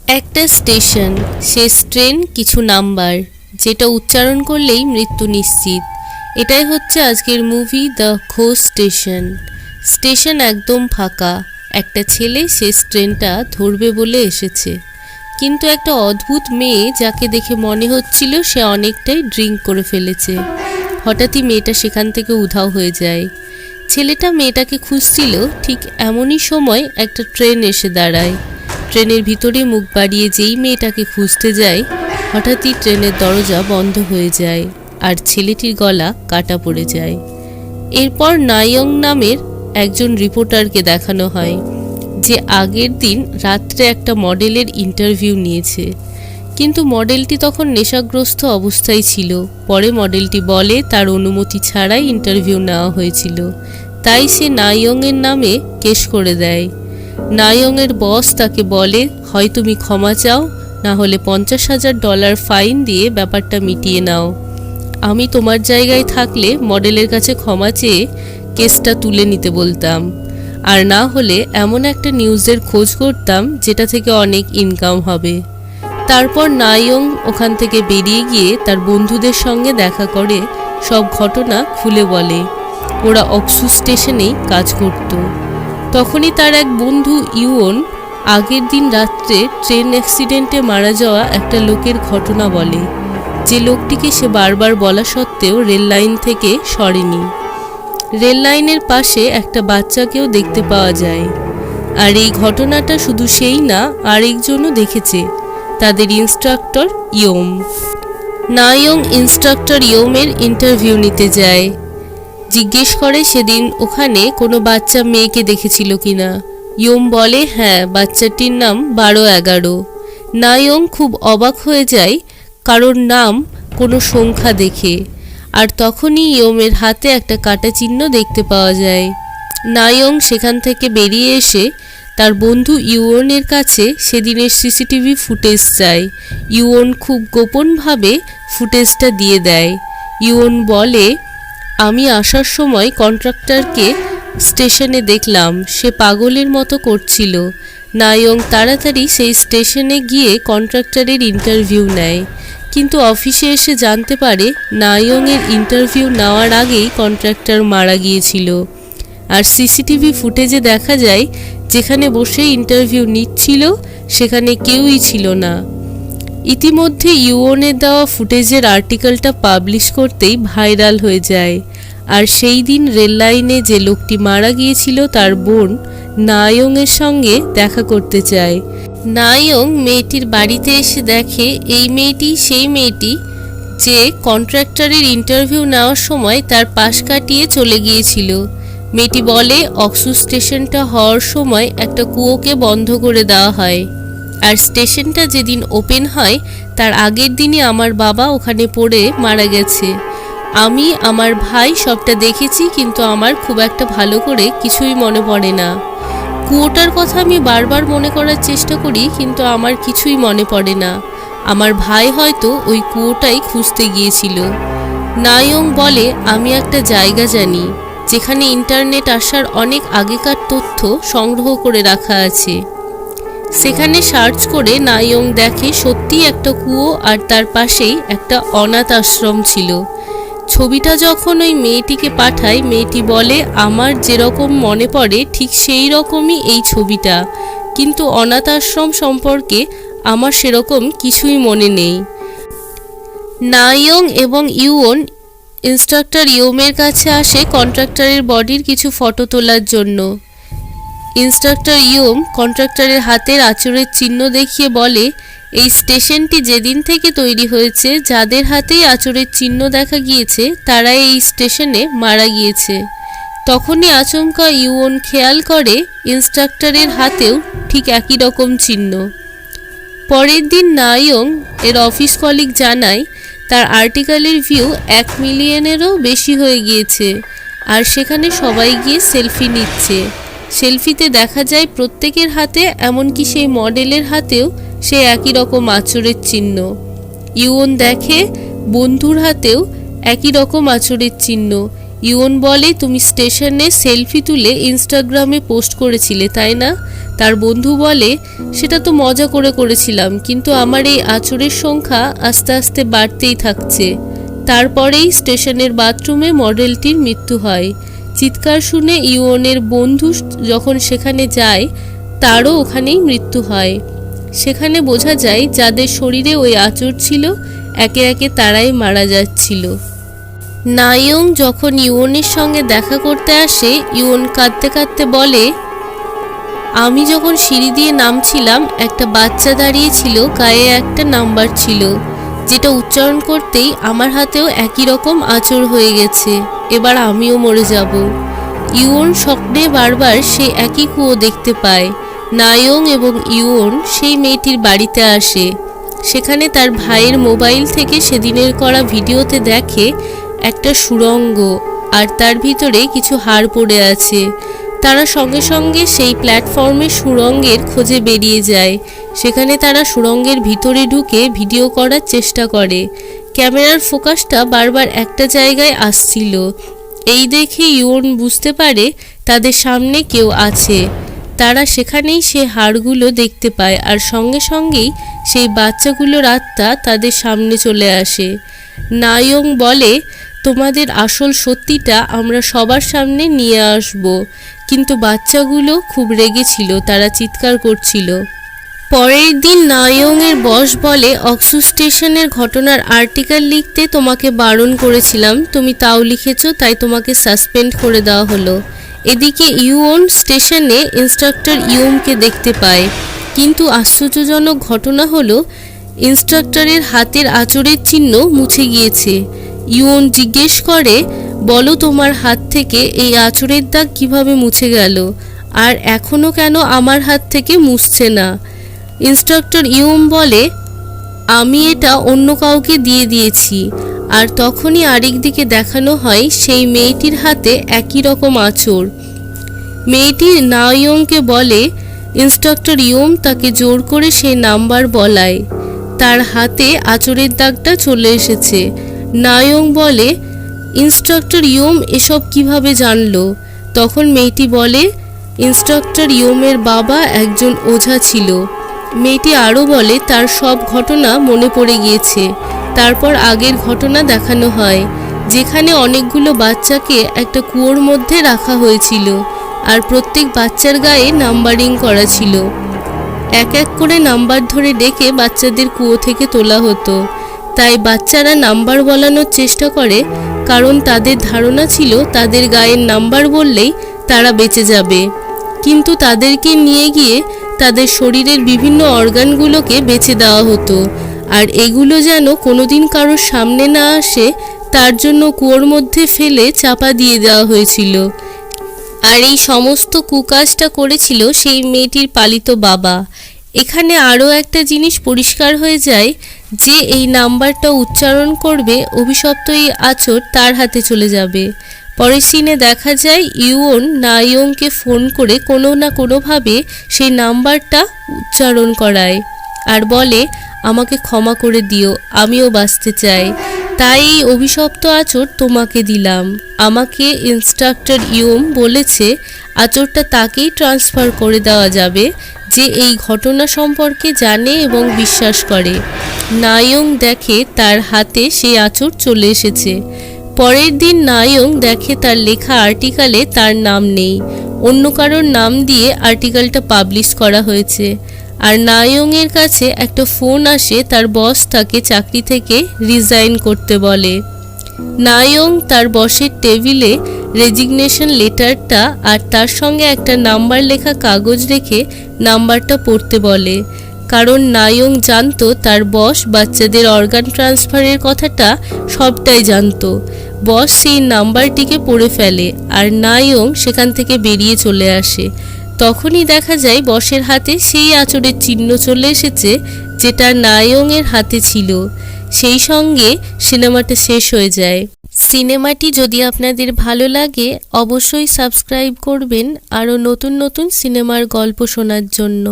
একটা স্টেশন, শেষ ট্রেন, কিছু নাম্বার, যেটা উচ্চারণ করলেই মৃত্যু নিশ্চিত। এটাই হচ্ছে আজকের মুভি দ্য খোঁজ স্টেশন। স্টেশন একদম ফাঁকা। একটা ছেলে শেষ ট্রেনটা ধরবে বলে এসেছে, কিন্তু একটা অদ্ভুত মেয়ে যাকে দেখে মনে হচ্ছিল সে অনেকটাই ড্রিঙ্ক করে ফেলেছে। হঠাৎই মেয়েটা সেখান থেকে উধাও হয়ে যায়। ছেলেটা মেয়েটাকে খুঁজছিল, ঠিক এমনই সময় একটা ট্রেন এসে দাঁড়ায়। ট্রেনের ভিতরে মুখ বাড়িয়ে যেই মেয়েটাকে খুঁজতে যায়, হঠাৎই ট্রেনের দরজা বন্ধ হয়ে যায় আর ছেলেটির গলা কাটা পড়ে যায়। এরপর নায়ং নামের একজন রিপোর্টারকে দেখানো হয়, যে আগের দিন রাত্রে একটা মডেলের ইন্টারভিউ নিয়েছে, কিন্তু মডেলটি তখন নেশাগ্রস্ত অবস্থায় ছিল। পরে মডেলটি বলে তার অনুমতি ছাড়াই ইন্টারভিউ নেওয়া হয়েছিল, তাই সে নায়ংয়ের নামে কেস করে দেয়। নায়ংয়ের বস তাকে বলে, হয় তুমি ক্ষমা চাও, না হলে $50,000 ফাইন দিয়ে ব্যাপারটা মিটিয়ে নাও। আমি তোমার জায়গায় থাকলে মডেলের কাছে ক্ষমা চেয়ে কেসটা তুলে নিতে বলতাম, আর না হলে এমন একটা নিউজের খোঁজ করতাম যেটা থেকে অনেক ইনকাম হবে। তারপর নায়ং ওখান থেকে বেরিয়ে গিয়ে তার বন্ধুদের সঙ্গে দেখা করে সব ঘটনা খুলে বলে। ওরা অক্সু স্টেশনেই কাজ করত। তখনই তার এক বন্ধু ইউন আগের দিন রাত্রে ট্রেন অ্যাক্সিডেন্টে মারা যাওয়া একটা লোকের ঘটনা বলে, যে লোকটিকে সে বারবার বলা সত্ত্বেও রেল লাইন থেকে সরেনি। রেল লাইনের পাশে একটা বাচ্চাকেও দেখতে পাওয়া যায়। আর এই ঘটনাটা শুধু সেই না, আরেকজনও দেখেছে, তাদের ইনস্ট্রাক্টর ইয়ম। নায়ং ইনস্ট্রাক্টর ইয়মের ইন্টারভিউ নিতে যায়। জিজ্ঞেস করে সেদিন ওখানে কোনো বাচ্চা মেয়েকে দেখেছিল কিনা। ইয়ম বলে হ্যাঁ, বাচ্চাটির নাম 12-11। নায়ং খুব অবাক হয়ে যায় কারোর নাম কোনো সংখ্যা দেখে, আর তখনই ইয়মের হাতে একটা কাটা চিহ্ন দেখতে পাওয়া যায়। নায়ং সেখান থেকে বেরিয়ে এসে তার বন্ধু ইউনের কাছে সেদিনের সিসিটিভি ফুটেজ চায়। ইউন খুব গোপনভাবে ফুটেজটা দিয়ে দেয়। ইউন বলে, আমি আসার সময় কন্ট্রাক্টরকে স্টেশনে দেখলাম, সে পাগলের মতো করছিল। নায়ং তাড়াতাড়ি সেই স্টেশনে গিয়ে কন্ট্রাক্টরের ইন্টারভিউ নেয়, কিন্তু অফিসে এসে জানতে পারে নায়ংয়ের ইন্টারভিউ নেওয়ার আগেই কন্ট্রাক্টর মারা গিয়েছিল। আর সিসিটিভি ফুটেজে দেখা যায় যেখানে বসে ইন্টারভিউ নিচ্ছিল সেখানে কেউই ছিল না। ইতিমধ্যে ইউনের দেওয়া ফুটেজের আর্টিকেলটা পাবলিশ করতেই ভাইরাল হয়ে যায়। আর সেই দিন রেল লাইনে যে লোকটি মারা গিয়েছিল তার বোন নায়ংয়ের সঙ্গে দেখা করতে চায়। নায়ং মেয়েটির বাড়িতে এসে দেখে এই মেয়েটি সেই মেয়েটি যে কন্ট্রাক্টরের ইন্টারভিউ নেওয়ার সময় তার পাশ কাটিয়ে চলে গিয়েছিল। মেয়েটি বলে অক্সু স্টেশনটা হওয়ার সময় একটা কুয়োকে বন্ধ করে দেওয়া হয়, আর স্টেশনটা যেদিন ওপেন হয় তার আগের দিনই আমার বাবা ওখানে পড়ে মারা গেছে। আমি আমার ভাই সবটা দেখেছি, কিন্তু আমার খুব একটা ভালো করে কিছুই মনে পড়ে না। কুয়োটার কথা আমি বারবার মনে করার চেষ্টা করি, কিন্তু আমার কিছুই মনে পড়ে না। আমার ভাই হয়তো ওই কুয়োটাই খুঁজতে গিয়েছিল। নায়ং বলে, আমি একটা জায়গা জানি যেখানে ইন্টারনেট আসার অনেক আগেকার তথ্য সংগ্রহ করে রাখা আছে। সেখানে সার্চ করে নায়ং দেখে সত্যি একটা কুয়ো, আর তার পাশেই একটা অনাথ আশ্রম ছিল। ছবিটা যখন ওই মেয়েটিকে পাঠায়, মেয়েটি বলে আমার যেরকম মনে পড়ে ঠিক সেই রকমই এই ছবিটা, কিন্তু অনাথ আশ্রম সম্পর্কে আমার সেরকম কিছুই মনে নেই। নায়ং এবং ইউন ইনস্ট্রাক্টর ইয়মের কাছে আসে কন্ট্রাক্টরের বডির কিছু ফটো তোলার জন্য। ইনস্ট্রাক্টর ইয়ম কন্ট্রাক্টরের হাতের আঁচড়ের চিহ্ন দেখিয়ে বলে, এই স্টেশনটি যেদিন থেকে তৈরি হয়েছে যাদের হাতেই আঁচড়ের চিহ্ন দেখা গিয়েছে তারাই এই স্টেশনে মারা গিয়েছে। তখনই আচমকা ইউন খেয়াল করে ইনস্ট্রাক্টরের হাতেও ঠিক একই রকম চিহ্ন। পরের দিন নায়ং এর অফিস কলিগ জানায় তার আর্টিকেলের ভিউ 1 মিলিয়নেরও বেশি হয়ে গিয়েছে, আর সেখানে সবাই গিয়ে সেলফি নিচ্ছে। সেলফিতে দেখা যায় প্রত্যেকের হাতে, এমনকি সেই মডেলের হাতেও সে একই রকম আঁচড়ের চিহ্ন। ইউন দেখে বন্ধুর হাতেও একই রকম আঁচড়ের চিহ্ন। ইউন বলে, তুমি স্টেশনে সেলফি তুলে ইনস্টাগ্রামে পোস্ট করেছিলে তাই না? তার বন্ধু বলে, সেটা তো মজা করে করেছিলাম, কিন্তু আমার এই আঁচড়ের সংখ্যা আস্তে আস্তে বাড়তেই থাকছে। তারপরেই স্টেশনের বাথরুমে মডেলটির মৃত্যু হয়। চিৎকার শুনে ইউনের বন্ধু যখন সেখানে যায়, তারও ওখানেই মৃত্যু হয়। সেখানে বোঝা যায় যাদের শরীরে ওই আঁচড় ছিল একে একে তারাই মারা যাচ্ছিল। নায়ং যখন ইউনের সঙ্গে দেখা করতে আসে, ইউন কাঁদতে কাঁদতে বলে, আমি যখন সিঁড়ি দিয়ে নামছিলাম একটা বাচ্চা দাঁড়িয়েছিল, গায়ে একটা নাম্বার ছিল, যেটা উচ্চারণ করতেই আমার হাতেও একই রকম আঁচড় হয়ে গেছে। এবার আমিও মরে যাব। ইউন স্বপ্নে বারবার সে একই কুয়ো দেখতে পায়। নায়ং এবং ইউন সেই মেয়েটির বাড়িতে আসে। সেখানে তার ভাইয়ের মোবাইল থেকে সেদিনের করা ভিডিওতে দেখে একটা সুড়ঙ্গ, আর তার ভিতরে কিছু হাড় পড়ে আছে। তারা সঙ্গে সঙ্গে সেই প্ল্যাটফর্মে সুড়ঙ্গের খোঁজে বেরিয়ে যায়। সেখানে তারা সুড়ঙ্গের ভিতরে ঢুকে ভিডিও করার চেষ্টা করে। ক্যামেরার ফোকাসটা বারবার একটা জায়গায় আসছিল। এই দেখে ইউন বুঝতে পারে তাদের সামনে কেউ আছে। তারা সেখানেই সে হাড়গুলো দেখতে পায়, আর সঙ্গে সঙ্গেই সেই বাচ্চাগুলোর আত্মা তাদের সামনে চলে আসে। নায়ং বলে, তোমাদের আসল সত্যিটা আমরা সবার সামনে নিয়ে আসব। কিন্তু বাচ্চাগুলো খুব রেগেছিল, তারা চিৎকার করছিল। পরের দিন নায়ংয়ের বস বলে, অক্সু স্টেশনের ঘটনার আর্টিকেল লিখতে তোমাকে বারণ করেছিলাম, তুমি তাও লিখেছো, তাই তোমাকে সাসপেন্ড করে দেওয়া হলো। এদিকে ইউন স্টেশনে ইন্সট্রাক্টর ইউমকে দেখতে পায়, কিন্তু আশ্চর্যজনক ঘটনা হলো ইন্সট্রাক্টরের হাতের আঁচড়ের চিহ্ন মুছে গিয়েছে। ইউন জিজ্ঞেস করে, বলো তোমার হাত থেকে এই আঁচড়ের দাগ কিভাবে মুছে গেল, আর এখনও কেন আমার হাত থেকে মুছছে না? ইন্সট্রাক্টর ইউম বলে, আমি এটা অন্য কাউকে দিয়ে দিয়েছি। আর তখনই আরেক দিকে দেখানো হয় সেই মেয়েটির হাতে একই রকম আঁচড়। মেয়েটি নায়ংকে বলে, ইন্সট্রাক্টর ইউম তাকে জোর করে সেই নাম্বার বলায়। তার হাতে আঁচড়ের দাগটা চলে এসেছে। নায়ং বলে, ইন্সট্রাক্টর ইউম এসব কিভাবে জানলো? তখন মেয়েটি বলে, ইন্সট্রাক্টর ইউমের বাবা একজন ওঝা ছিল। মেয়েটি আরও বলে তার সব ঘটনা মনে পড়ে গিয়েছে। তারপর আগের ঘটনা দেখানো হয়, যেখানে অনেকগুলো বাচ্চাকে একটা কুয়োর মধ্যে রাখা হয়েছিল, আর প্রত্যেক বাচ্চার গায়ে নাম্বারিং করা ছিল। এক এক করে নাম্বার ধরে ডেকে বাচ্চাদের কুয়ো থেকে তোলা হতো। তাই বাচ্চারা নাম্বার বলানোর চেষ্টা করে, কারণ তাদের ধারণা ছিল তাদের গায়ের নাম্বার বললেই তারা বেঁচে যাবে। কিন্তু তাদেরকে নিয়ে গিয়ে তাদের শরীরের বিভিন্ন অর্গানগুলোকে বেছে দেওয়া হতো, আর এগুলো যেন কোনোদিন কারোর সামনে না আসে তার জন্য কুয়োর মধ্যে ফেলে চাপা দিয়ে দেওয়া হয়েছিল। আর এই সমস্ত কুকাজটা করেছিল সেই মেয়েটির পালিত বাবা। এখানে আরও একটা জিনিস পরিষ্কার হয়ে যায় যে এই নাম্বারটা উচ্চারণ করবে, অভিশপ্ত এই আঁচড় তার হাতে চলে যাবে। পরের সিনে দেখা যায় ইউন নায়ংকে ফোন করে কোনো না কোনোভাবে সেই নাম্বারটা উচ্চারণ করায়, আর বলে, আমাকে ক্ষমা করে দিও, আমিও বাঁচতে চাই, তাই এই অভিশপ্ত আঁচড় তোমাকে দিলাম। আমাকে ইন্সট্রাক্টর ইউম বলেছে আঁচড়টা তাকেই ট্রান্সফার করে দেওয়া যাবে যে এই ঘটনা সম্পর্কে জানে এবং বিশ্বাস করে। নায়ং দেখে তার হাতে সেই আঁচড় চলে এসেছে। পরের দিন নায়ং দেখে তার লেখা আর্টিকেলে তার নাম নেই, অন্য কারোর নাম দিয়ে আর্টিকেলটা পাবলিশ করা হয়েছে। আর নায়ংয়ের কাছে একটা ফোন আসে, তার বস তাকে চাকরি থেকে রিজাইন করতে বলে। নায়ং তার বসের টেবিলে রেজিগনেশন লেটারটা আর তার সঙ্গে একটা নাম্বার লেখা কাগজ রেখে নাম্বারটা পড়তে বলে, কারণ নায়ং জানতো তার বস বাচ্চাদের অর্গান ট্রান্সফারের কথাটা সবটাই জানতো। বস সেই নাম্বারটিকে পড়ে ফেলে, আর নায়ং সেখান থেকে বেরিয়ে চলে আসে। তখনই দেখা যায় বসের হাতে সেই আঁচড়ের চিহ্ন চলে এসেছে যেটা নায়ংয়ের হাতে ছিল। সেই সঙ্গে সিনেমাটা শেষ হয়ে যায়। সিনেমাটি যদি আপনাদের ভালো লাগে অবশ্যই সাবস্ক্রাইব করবেন আরও নতুন নতুন সিনেমার গল্প শোনার জন্য।